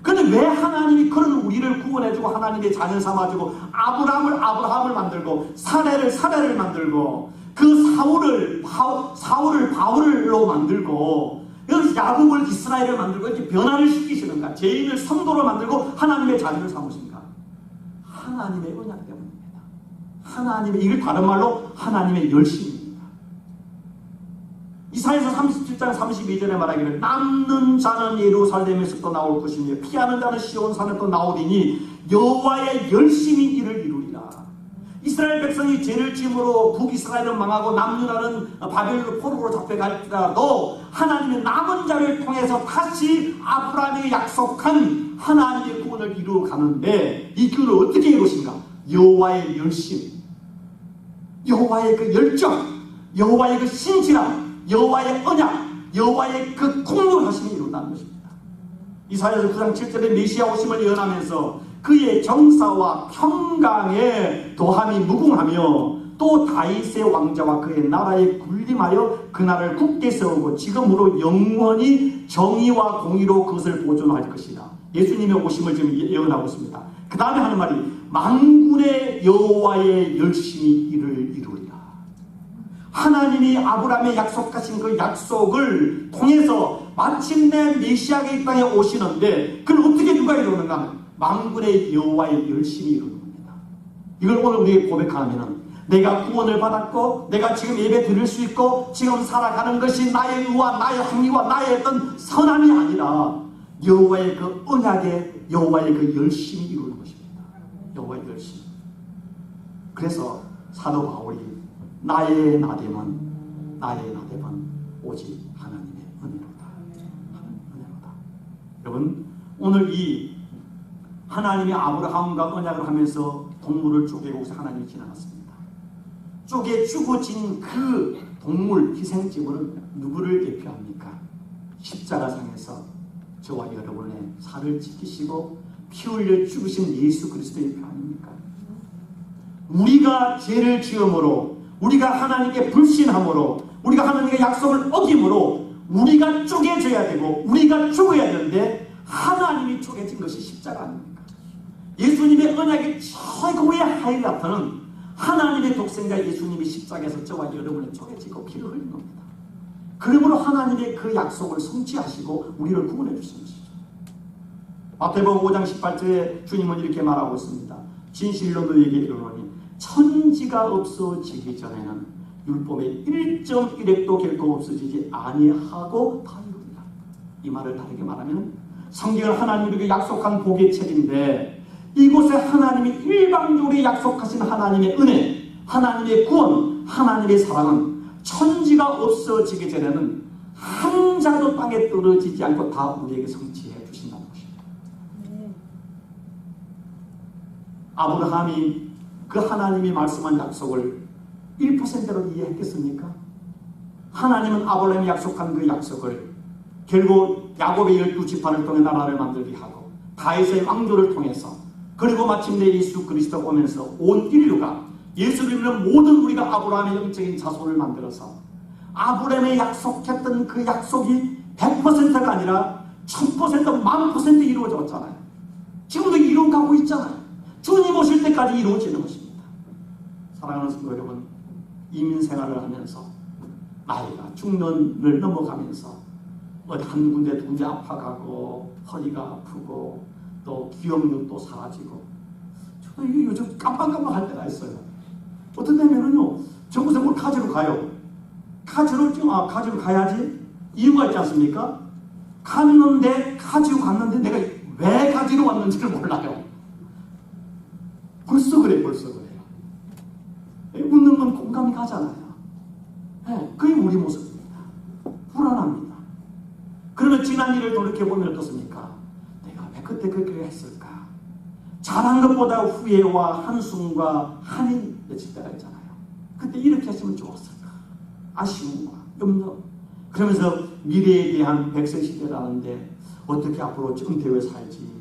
그런데 왜 하나님이 그런 우리를 구원해주고 하나님의 자녀 삼아주고 아브라함을 만들고 사례를 만들고 그 사울을 바울로 만들고 야곱을 이스라엘을 만들고 이렇게 변화를 시키시는가? 죄인을 성도로 만들고 하나님의 자녀를 삼으신가? 하나님의 언약 때문입니다. 이걸 다른 말로 하나님의 열심입니다. 이사야서 37장 32절에 말하기를 남는 자는 예루살렘에서 또 나올 것이며 피하는 자는 시온산에 또 나오리니 여호와의 열심히 이를 이루리라. 이스라엘 백성이 죄를 지음으로 북이스라엘은 망하고 남유다는 바벨론 포로로 잡혀갈지라도 하나님의 남은 자를 통해서 다시 아브라함에게 약속한 하나님의 구원을 이루어가는데 이 구원을 어떻게 이루신가? 여호와의 열심, 여호와의 그 열정, 여호와의 그 신실함, 여호와의 언약, 여호와의 그 공로하심이 이룬다는 것입니다. 이사야서 9장 7절에 메시아 오심을 예언하면서 그의 정사와 평강에 도함이 무궁하며 또 다윗의 왕자와 그의 나라에 군림하여 그 나라를 굳게 세우고 지금으로 영원히 정의와 공의로 그것을 보존할 것이다. 예수님의 오심을 지금 예언하고 있습니다. 그 다음에 하는 말이 만군의 여호와의 열심히 이를 이루리라. 하나님이 아브라함에 약속하신 그 약속을 통해서 마침내 메시아가 이 땅에 오시는데 그걸 어떻게 누가 이루는가 하면 만군의 여호와의 열심히 이루는 겁니다. 이걸 오늘 우리에게 고백하면 내가 구원을 받았고 내가 지금 예배 드릴 수 있고 지금 살아가는 것이 나의 의와 나의 행위와 나의 어떤 선함이 아니라 여호와의 그 언약에 여호와의 그 열심히 이루는 것입니다. 여호와의 열심. 그래서 사도 바울이 나의 나됨은 오직 하나님의 은혜로다. 여러분 오늘 이 하나님이 아브라함과 언약을 하면서 동물을 쪼개고 하나님이 지나갔습니다. 쪼개 죽어진 그 동물 희생제물은 누구를 대표합니까? 십자가상에서 저와 여러분의 살을 지키시고 피 흘려 죽으신 예수 그리스도의 표 아닙니까? 우리가 죄를 지음으로 우리가 하나님께 불신함으로 우리가 하나님의 약속을 어김으로 우리가 쪼개져야 되고 우리가 죽어야 되는데 하나님이 쪼개진 것이 십자가 아닙니까? 예수님의 언약의 최고의 하이라이트는 하나님의 독생자 예수님이 십자가에서 저와 여러분을 쪼개지고 피를 흘린 겁니다. 그러므로 하나님의 그 약속을 성취하시고 우리를 구원해 주신 것이죠. 마태복음 5장 18절에 주님은 이렇게 말하고 있습니다. 진실로 너희에게 이르노니 천지가 없어지기 전에는 율법의 1.1획도 결코 없어지지 아니하고 다 이루리라. 이 말을 다르게 말하면 성경은 하나님에게 약속한 복의 책인데 이곳에 하나님이 일방적으로 약속하신 하나님의 은혜, 하나님의 구원, 하나님의 사랑은 천지가 없어지기 전에는 한 자도 땅에 떨어지지 않고 다 우리에게 성취해 주신다는 것입니다. 아브라함이 그 하나님이 말씀한 약속을 1%로 이해했겠습니까? 하나님은 아브라함이 약속한 그 약속을 결국 야곱의 12지파를 통해 나라를 만들게 하고 다윗의 왕조를 통해서 그리고 마침내 예수 그리스도 오면서 온 인류가 예수를 믿는 모든 우리가 아브라함의 영적인 자손을 만들어서 아브라함의 약속했던 그 약속이 100%가 아니라 1000%, 10,000% 이루어졌잖아요. 지금도 이루어가고 있잖아요. 주님 오실 때까지 이루어지는 것입니다. 사랑하는 성도 여러분, 이민 생활을 하면서 나이가 중년을 넘어가면서 어디 한 군데 두 군데 아파가고 허리가 아프고 또 기억력도 사라지고 저도 이게 요즘 깜빡깜빡할 때가 있어요. 어떤 때면은요 정부에서 뭘 가지러 가요. 가지러 가야지 이유가 있지 않습니까? 가지고 갔는데 내가 왜 가지러 왔는지를 몰라요. 벌써 그래요. 웃는 건 공감이 가잖아요. 네, 그게 우리 모습입니다. 불안합니다. 그러면 지난 일을 돌이켜보면 어떻습니까? 내가 왜 그때 그렇게 했을까? 잘한 것보다 후회와 한숨과 한이 며칠 때가 있잖아요. 그때 이렇게 했으면 좋았을까? 아쉬움과 염려. 그러면서 미래에 대한 백세시대라는데 어떻게 앞으로 은퇴 후에 살지,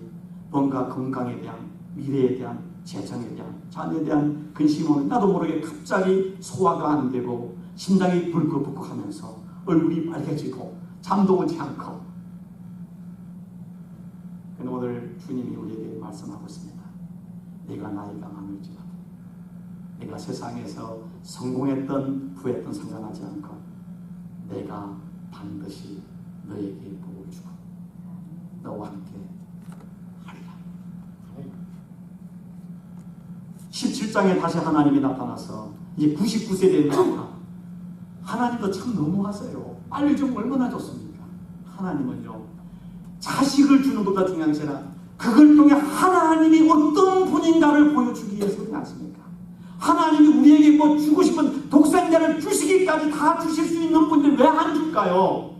뭔가 건강에 대한, 미래에 대한, 재정에 대한, 자녀에 대한 근심은 나도 모르게 갑자기 소화가 안 되고 심장이 불컥불컥 하면서 얼굴이 빨개지고 잠도 오지 않고. 그런데 오늘 주님이 우리에게 말씀하고 있습니다. 내가 나이가 많을지라도 내가 세상에서 성공했던 후했던 상관하지 않고 내가 반드시 너에게 복을 주고 너와 함께 하리라. 17장에 다시 하나님이 나타나서 이제 99세 된 나이가 하나님도 참 너무하세요. 빨리 좀 얼마나 좋습니까? 하나님은요 자식을 주는 것보다 중요한 것이 아니라 그걸 통해 하나님이 어떤 분인가를 보여주기 위해서 그렇지 않습니까? 하나님이 우리에게 뭐 주고 싶은 독생자를 주시기까지 다 주실 수 있는 분들 왜 안 줄까요?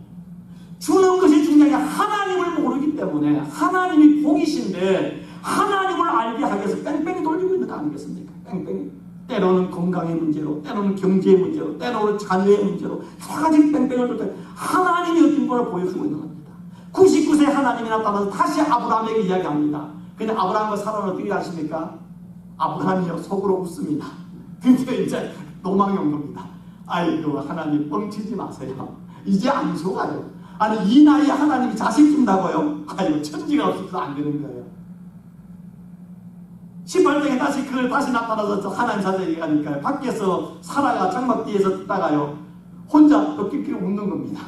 주는 것이 중요한 게 하나님을 모르기 때문에 하나님이 복이신데 하나님을 알게 하기 위해서 뺑뺑이 돌리고 있는 거 아니겠습니까? 뺑뺑이. 때로는 건강의 문제로, 때로는 경제의 문제로, 때로는 자녀의 문제로 여러 가지 뺑뺑을 돌 때 하나님이 어떤 분을 보여주고 있는 겁니다. 99세 하나님이 나타나서 다시 아브라함에게 이야기합니다. 근데 아브라함과 사라는 어떻게 하십니까? 아브라함이요 속으로 웃습니다. 근데 이제 노망이 온 겁니다. 아이고 하나님 뻥치지 마세요. 이제 안 속아요. 아니 이 나이에 하나님이 자식 준다고요? 아이고 천지가 없어서 안 되는 거예요. 18장에 다시 나타나서 하나님 사자 얘기하니까요. 밖에서 사라가 장막 뒤에서 듣다가요 혼자 또 낄낄 웃는 겁니다.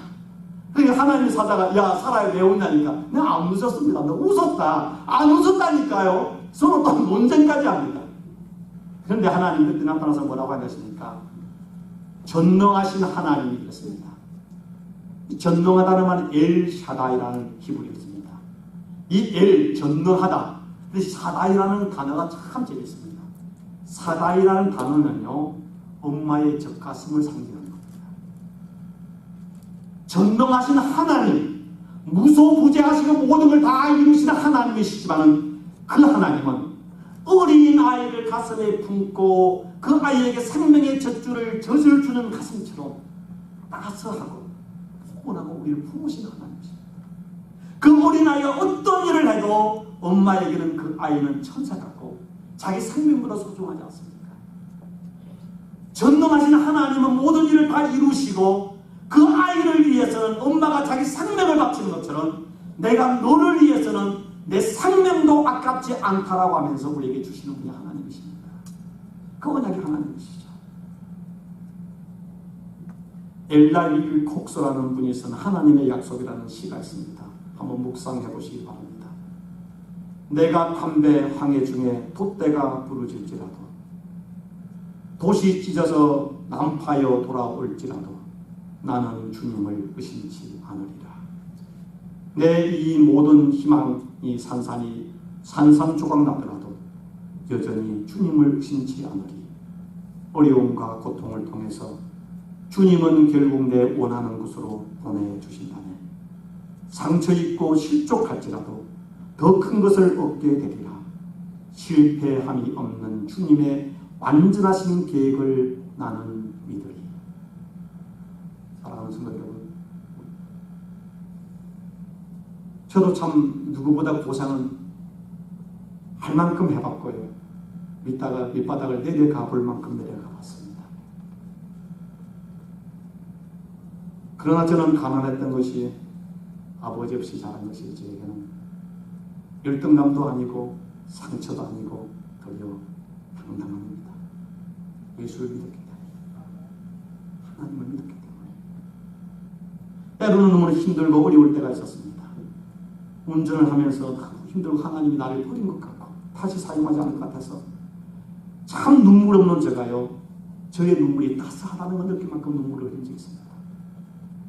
그러니까 하나님 사자가 야 사라야 왜 웃냐니까 내가 안 웃었습니다. 너 웃었다. 안 웃었다니까요. 서로 또 논쟁까지 합니다. 그런데 하나님 그때 나타나서 뭐라고 하겠습니까? 전능하신 하나님이 그랬습니다. 전능하다는 말은 엘샤다이라는 히브리어가 있습니다. 이 엘 전능하다. 그래서 사다이라는 단어가 참 재밌습니다. 사다이라는 단어는요 엄마의 젖가슴을 상징하는 겁니다. 전능하신 하나님, 무소부재하시고 모든 걸 다 이루시는 하나님이시지만 그 하나님은 어린 아이를 가슴에 품고 그 아이에게 생명의 젖줄을 젖을 주는 가슴처럼 따스하고 포근하고 우리를 품으시는 하나님이십니다. 그 어린아이가 어떤 일을 해도 엄마에게는 그 아이는 천사 같고 자기 생명보다 소중하지 않습니까? 전능하신 하나님은 모든 일을 다 이루시고 그 아이를 위해서는 엄마가 자기 생명을 바치는 것처럼 내가 너를 위해서는 내 생명도 아깝지 않다라고 하면서 우리에게 주시는 분이 하나님이십니다. 그 언약이 하나님이시죠. 엘라이 콕소라는 분이 쓴 하나님의 약속이라는 시가 있습니다. 한번 묵상해 보시기 바랍니다. 내가 담배 항해 중에 돛대가 부러질지라도 돛이 찢어서 난파여 돌아올지라도 나는 주님을 의심치 않으리라. 내 이 모든 희망이 산산조각 나더라도 여전히 주님을 의심치 않으리. 어려움과 고통을 통해서 주님은 결국 내 원하는 곳으로 보내주신다네. 상처 입고 실족할지라도 더 큰 것을 얻게 되리라. 실패함이 없는 주님의 완전하신 계획을 나는 믿으리. 사랑하는 성도 여러분, 저도 참 누구보다 고생은 할 만큼 해봤고요. 밑바닥을 내려가 볼 만큼 내려가 봤습니다. 그러나 저는 가난했던 것이 아버지 없이 자란 것이 저에게는 열등감도 아니고 상처도 아니고 도리어 당당합니다. 예수를 믿었기 때문에, 하나님을 믿었기 때문에. 때로는 너무 힘들고 어려울 때가 있었습니다. 운전을 하면서 너무 힘들고 하나님이 나를 버린 것 같고 다시 사용하지 않을 것 같아서 참 눈물 없는 제가요, 저의 눈물이 따스하다는 걸 느낄 만큼 눈물을 흘린 적이 있습니다.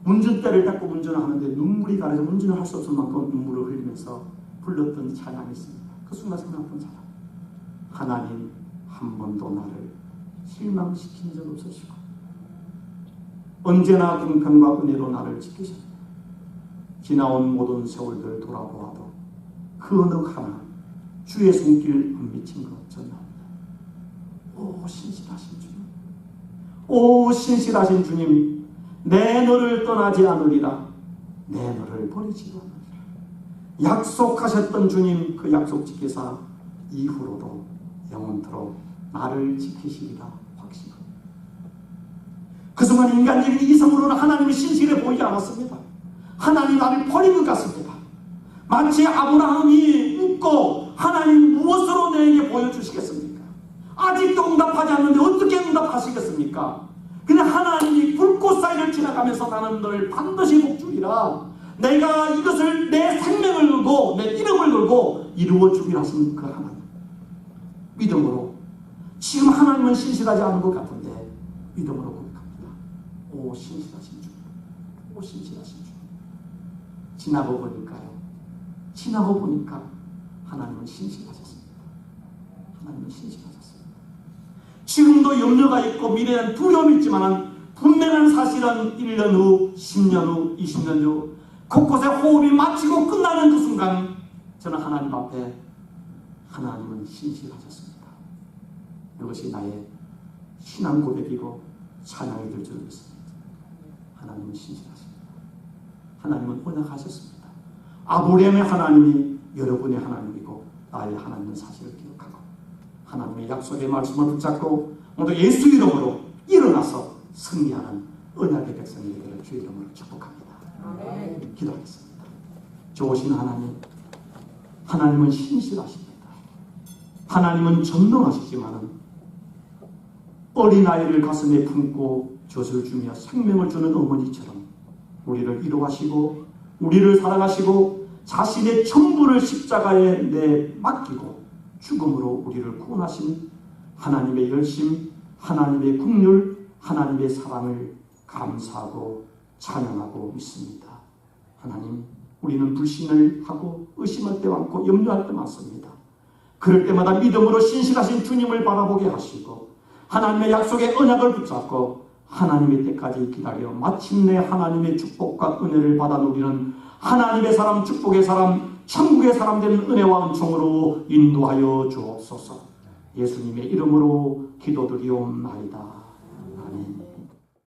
운전대를 닦고 운전을 하는데 눈물이 가려서 운전을 할 수 없을 만큼 눈물을 흘리면서 불렀던 찬양이 있습니다. 그 순간 생각했던 찬양. 하나님 한 번도 나를 실망시킨 적 없으시고 언제나 공평과 은혜로 나를 지키십니다. 지나온 모든 세월들 돌아보아도 그 어느 하나 주의 손길 안 미친 것 전혀 없다. 오 신실하신 주님, 오 신실하신 주님, 내 너를 떠나지 않으리라. 내 너를 버리지 않으리라. 약속하셨던 주님, 그 약속 지키사 이후로도 영원토록 나를 지키시리라 확신합니다. 그 순간 인간적인 이성으로는 하나님이 신실해 보이지 않았습니다. 하나님 나를 버린 것 같습니다. 마치 아브라함이 묻고 하나님 무엇으로 내게 보여주시겠습니까? 아직도 응답하지 않는데 어떻게 응답하시겠습니까? 그냥 하나님이 불꽃 사이를 지나가면서 나는 너를 반드시 복주리라. 내가 이것을 내 생명을 걸고 내 이름을 걸고 이루어 주기로 하신 그 하나님. 믿음으로 지금 하나님은 신실하지 않은 것 같은데 믿음으로 고백합니다. 오 신실하신 주, 오 신실하신 주. 지나고 보니까 하나님은 신실하셨습니다. 하나님은 신실하셨습니다. 지금도 염려가 있고 미래에는 두려움이 있지만 분명한 사실은 1년 후, 10년 후, 20년 후 곳곳에 호흡이 마치고 끝나는 그 순간 저는 하나님 앞에 하나님은 신실하셨습니다. 이것이 나의 신앙 고백이고 찬양이 될 줄 믿습니다. 하나님은 신실하십니다. 하나님은 언약하셨습니다. 아브라함의 하나님이 여러분의 하나님이고 나의 하나님은 사실을 기억하고 하나님의 약속의 말씀을 붙잡고 오늘 예수 이름으로 일어나서 승리하는 언약의 백성이 되기를 주 이름으로 축복합니다. 아멘. 기도하겠습니다. 좋으신 하나님, 하나님은 신실하십니다. 하나님은 전능하시지만은 어린아이를 가슴에 품고 젖을 주며 생명을 주는 어머니처럼 우리를 이루하시고 우리를 사랑하시고 자신의 전부를 십자가에 내 맡기고 죽음으로 우리를 구원하신 하나님의 열심, 하나님의 긍휼, 하나님의 사랑을 감사하고 찬양하고 믿습니다. 하나님, 우리는 불신을 하고 의심할 때 많고 염려할 때 많습니다. 그럴 때마다 믿음으로 신실하신 주님을 바라보게 하시고 하나님의 약속의 언약을 붙잡고 하나님의 때까지 기다려 마침내 하나님의 축복과 은혜를 받아 누리는 하나님의 사람, 축복의 사람, 천국의 사람 되는 은혜와 은총으로 인도하여 주옵소서. 예수님의 이름으로 기도드리옵나이다. 아멘.